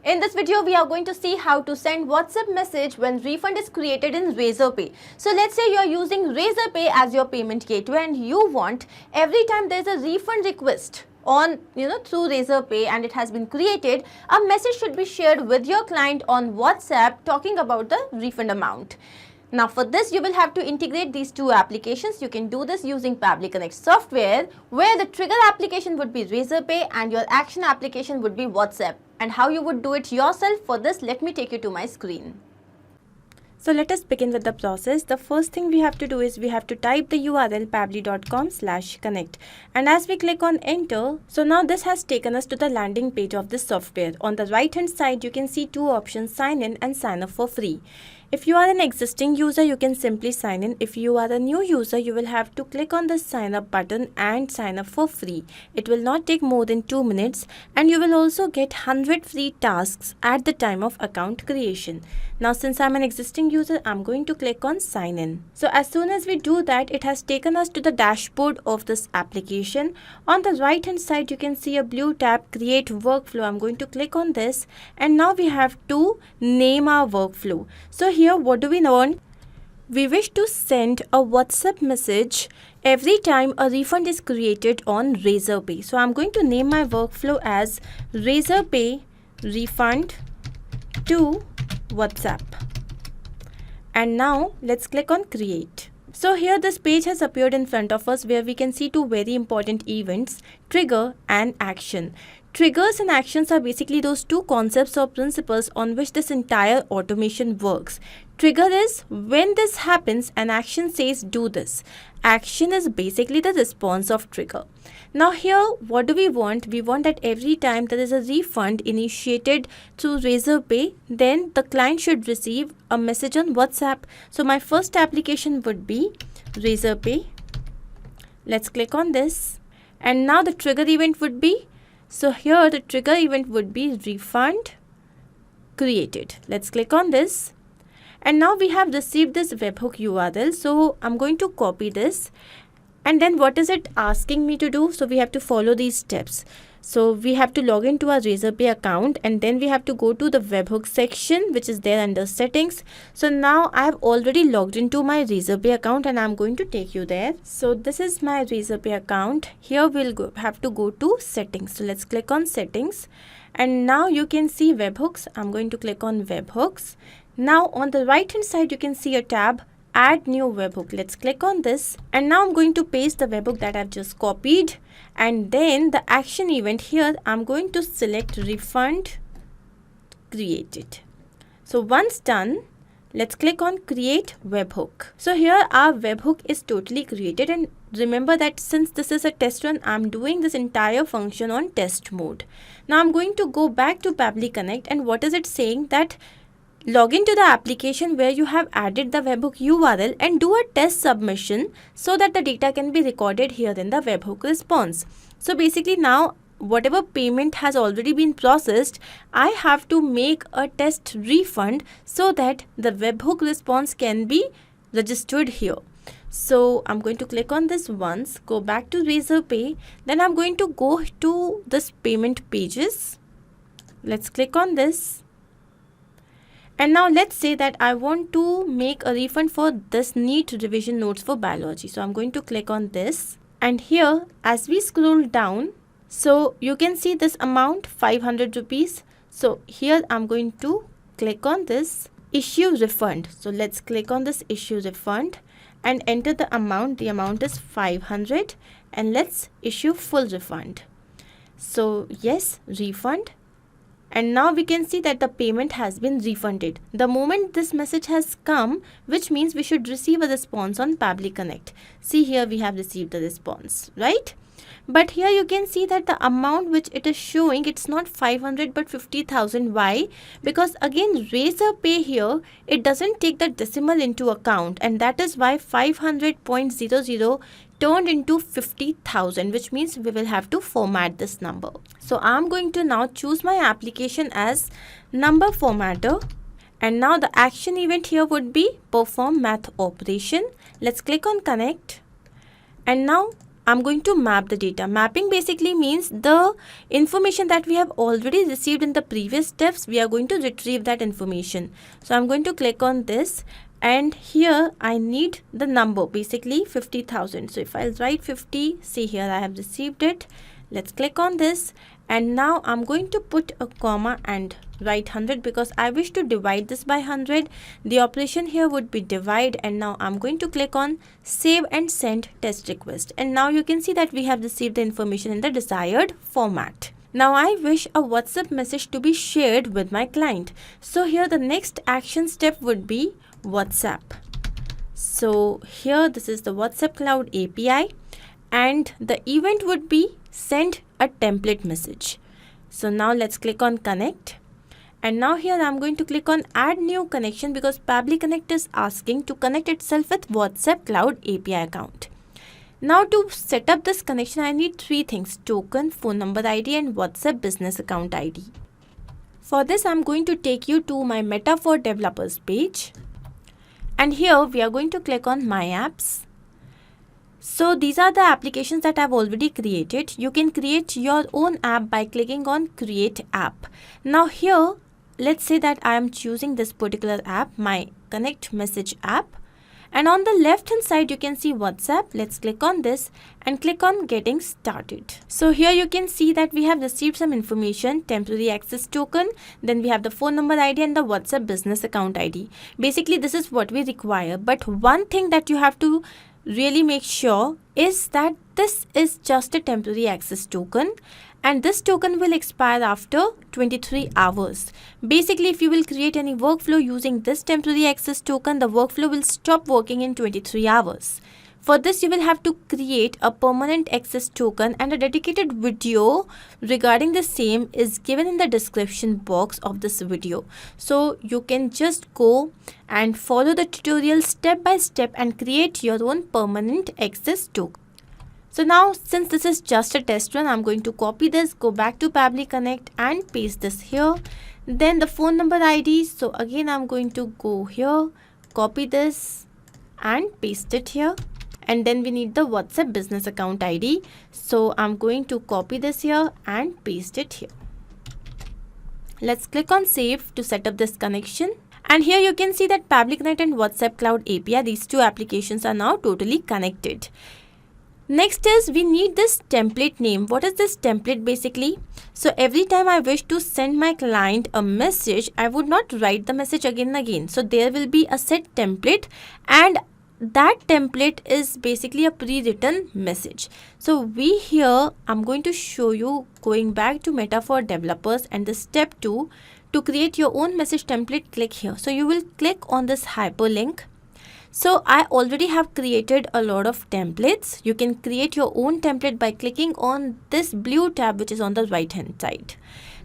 In this video, we are going to see how to send WhatsApp message when refund is created in Razorpay. So let's say you are using Razorpay as your payment gateway and you want every time there is a refund request on through Razorpay and it has been created, a message should be shared with your client on WhatsApp talking about the refund amount. Now for this you will have to integrate these two applications. You can do this using Pabbly Connect software, where the trigger application would be Razorpay and your action application would be WhatsApp. And how you would do it yourself, for this let me take you to my screen. So let us begin with the process. The first thing we have to do is we have to type the URL pabbly.com/connect, and as we click on enter, so now this has taken us to the landing page of this software. On the right hand side you can see two options, sign in and sign up for free. If you are an existing user, you can simply sign in. If you are a new user, you will have to click on the sign up button and sign up for free. It will not take more than 2 minutes and you will also get 100 free tasks at the time of account creation. Now since I'm an existing user, I'm going to click on sign in. So as soon as we do that, it has taken us to the dashboard of this application. On the right hand side, you can see a blue tab, create workflow. I'm going to click on this and now we have to name our workflow. So here what do we want? We wish to send a WhatsApp message every time a refund is created on Razorpay. So I'm going to name my workflow as Razorpay refund to WhatsApp. And now let's click on create. So here this page has appeared in front of us where we can see two very important events, trigger and action. Triggers and actions are basically those two concepts or principles on which this entire automation works. Trigger is when this happens, an action says do this. Action is basically the response of trigger. Now here what do we want? We want that every time there is a refund initiated through Razorpay, then the client should receive a message on WhatsApp. So my first application would be Razorpay. Let's click on this and now the trigger event would be, so here the trigger event would be refund created. Let's click on this and now we have received this webhook URL. So I'm going to copy this and then what is it asking me to do? So we have to follow these steps. So we have to log into our Razorpay account and then we have to go to the webhook section which is there under settings. So now I have already logged into my Razorpay account and I'm going to take you there. So this is my Razorpay account. Here we'll have to go to settings. So let's click on settings and now you can see webhooks. I'm going to click on webhooks. Now on the right hand side you can see a tab, add new webhook. Let's click on this and now I'm going to paste the webhook that I've just copied, and then the action event here I'm going to select refund created. So once done, let's click on create webhook. So here our webhook is totally created, and remember that since this is a test run, I'm doing this entire function on test mode. Now I'm going to go back to Pabbly Connect and what is it saying? That log into the application where you have added the webhook URL and do a test submission so that the data can be recorded here in the webhook response. So basically now whatever payment has already been processed, I have to make a test refund so that the webhook response can be registered here. So I'm going to click on this once, go back to Razorpay, then I'm going to go to this payment pages. Let's click on this. And now let's say that I want to make a refund for this NEET revision notes for biology. So I'm going to click on this and here as we scroll down, so you can see this amount 500 rupees. So here I'm going to click on this issue refund. So let's click on this issue refund and enter the amount. The amount is 500 and let's issue full refund. So yes, refund. And now we can see that the payment has been refunded. The moment this message has come, which means we should receive a response on Pabbly Connect. See here we have received the response, right? But here you can see that the amount which it is showing, it's not 500 but 50,000. Why? Because again Razorpay here, it doesn't take the decimal into account, and that is why 500.00 turned into 50,000, which means we will have to format this number. So I'm going to now choose my application as number formatter, and now the action event here would be perform math operation. Let's click on connect and now I'm going to map the data. Mapping basically means the information that we have already received in the previous steps, we are going to retrieve that information. So I'm going to click on this, and here I need the number, basically 50,000. So if I'll write 50, see here I have received it. Let's click on this, and now I'm going to put a comma and write 100 because I wish to divide this by 100. The operation here would be divide, and now I'm going to click on save and send test request, and now you can see that we have received the information in the desired format. Now I wish a WhatsApp message to be shared with my client. So here the next action step would be WhatsApp. So here this is the WhatsApp Cloud API, and the event would be send a template message. So now let's click on connect, and now here I'm going to click on add new connection because Pabbly Connect is asking to connect itself with WhatsApp Cloud API account. Now to set up this connection I need three things: token, phone number ID, and WhatsApp business account ID. For this I'm going to take you to my Meta for Developers page, and here we are going to click on my apps. So these are the applications that I've already created. You can create your own app by clicking on create app. Now here, let's say that I am choosing this particular app, my Connect Message app. And on the left hand side, you can see WhatsApp. Let's click on this and click on getting started. So here you can see that we have received some information, temporary access token, then we have the phone number ID and the WhatsApp business account ID. Basically, this is what we require. But one thing that you have to really make sure is that this is just a temporary access token, and this token will expire after 23 hours. Basically, if you will create any workflow using this temporary access token, the workflow will stop working in 23 hours. For this, you will have to create a permanent access token, and a dedicated video regarding the same is given in the description box of this video. So you can just go and follow the tutorial step by step and create your own permanent access token. So now, since this is just a test run, I'm going to copy this, go back to Pabbly Connect and paste this here. Then the phone number ID. So again, I'm going to go here, copy this and paste it here. And then we need the WhatsApp business account ID. So I'm going to copy this here and paste it here. Let's click on save to set up this connection. And here you can see that Pabbly Connect and WhatsApp Cloud API, these two applications are now totally connected. Next is we need this template name. What is this template basically? So every time I wish to send my client a message, I would not write the message again and again. So there will be a set template, and that template is basically a pre-written message. So we here, I'm going to show you going back to Meta for Developers, and the step 2 to create your own message template, click here. So you will click on this hyperlink. So I already have created a lot of templates. You can create your own template by clicking on this blue tab which is on the right hand side.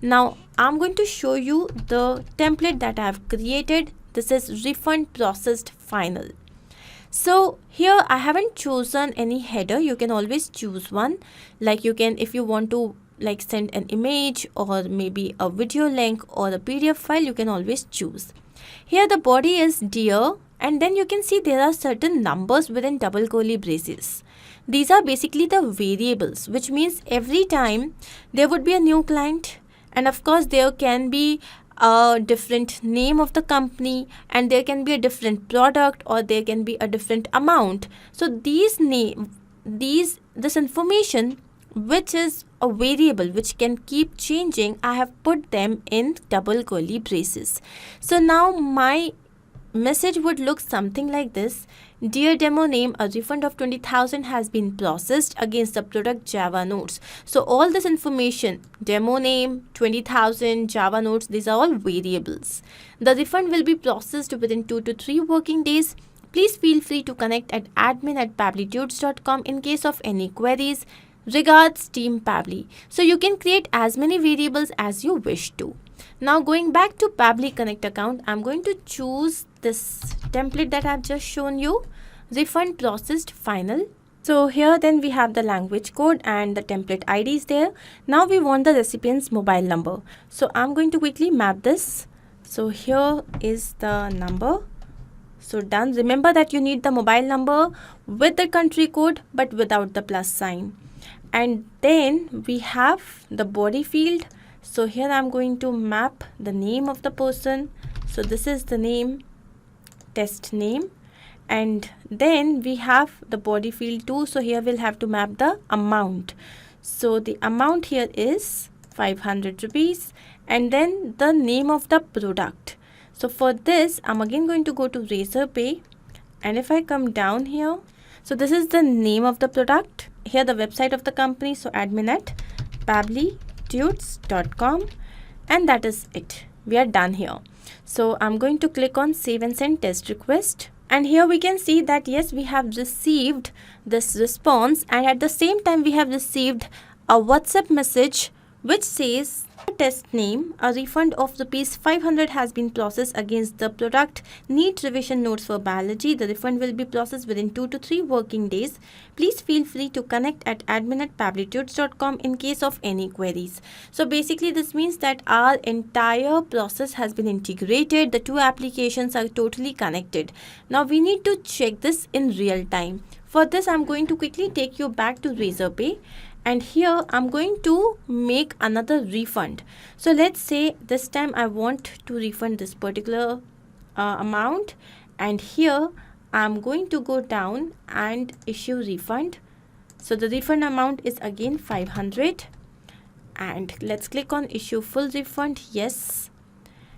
Now I'm going to show you the template that I have created. This is refund processed final. So here I haven't chosen any header. You can always choose one. Like you can, if you want to like send an image or maybe a video link or a PDF file, you can always choose. Here the body is dear, and then you can see there are certain numbers within double curly braces. These are basically the variables, which means every time there would be a new client, and of course there can be a different name of the company, and there can be a different product, or there can be a different amount. So this information, which is a variable which can keep changing, I have put them in double curly braces. So now my message would look something like this. Dear demo name, a refund of 20,000 has been processed against the product Java nodes. So all this information, demo name, 20,000, Java nodes, these are all variables. The refund will be processed within 2 to 3 working days. Please feel free to connect at admin@pabblytudes.com in case of any queries. Regards, Team Pabbly. So you can create as many variables as you wish to. Now going back to Pabbly Connect account, I'm going to choose this template that I've just shown you, refund processed final. So here then we have the language code and the template ID is there. Now we want the recipient's mobile number. So I'm going to quickly map this. So here is the number So done. Remember that you need the mobile number with the country code but without the plus sign. And then we have the body field. So here I'm going to map the name of the person. So this is the name, test name. And then we have the body field too. So here we'll have to map the amount. So the amount here is 500 rupees. And then the name of the product. So for this, I'm again going to go to Razorpay. And if I come down here, so this is the name of the product. Here the website of the company. So admin@pablitudes.com. And that is it. We are done here. So I'm going to click on save and send test request. And here we can see that yes, we have received this response, and at the same time we have received a WhatsApp message which says test name, a refund of rupees 500 has been processed against the product. Need revision notes for biology. The refund will be processed within 2 to 3 working days. Please feel free to connect at admin@pablitudes.com in case of any queries. So basically this means that our entire process has been integrated. The two applications are totally connected. Now we need to check this in real time. For this, I'm going to quickly take you back to Razorpay. And here I'm going to make another refund. So let's say this time I want to refund this particular amount, and here I'm going to go down and issue refund. So the refund amount is again 500, and let's click on issue full refund. Yes.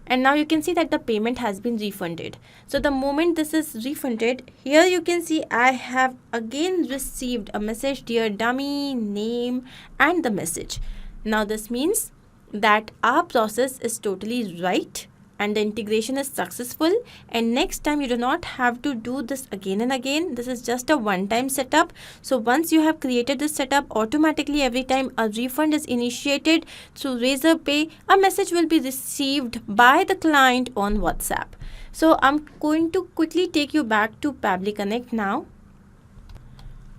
And now you can see that the payment has been refunded. So the moment this is refunded, here you can see I have again received a message, dear dummy, name and the message. Now this means that our process is totally right and the integration is successful, and next time you do not have to do this again and again. This is just a one-time setup. So once you have created this setup, automatically every time a refund is initiated through Razorpay, a message will be received by the client on WhatsApp. So I'm going to quickly take you back to Pabbly Connect now.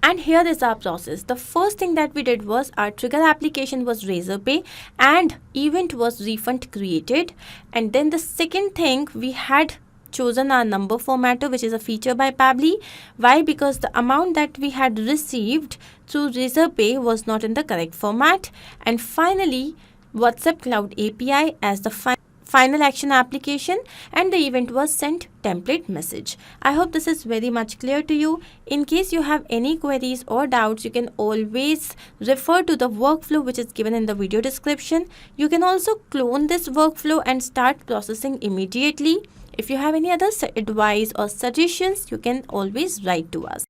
And here is our process. The first thing that we did was our trigger application was Razorpay and event was refund created. And then the second thing, we had chosen our number formatter, which is a feature by Pabbly. Why? Because the amount that we had received through Razorpay was not in the correct format. And finally, WhatsApp Cloud API as the final action application, and the event was sent template message. I hope this is very much clear to you. In case you have any queries or doubts, you can always refer to the workflow which is given in the video description. You can also clone this workflow and start processing immediately. If you have any other advice or suggestions, you can always write to us.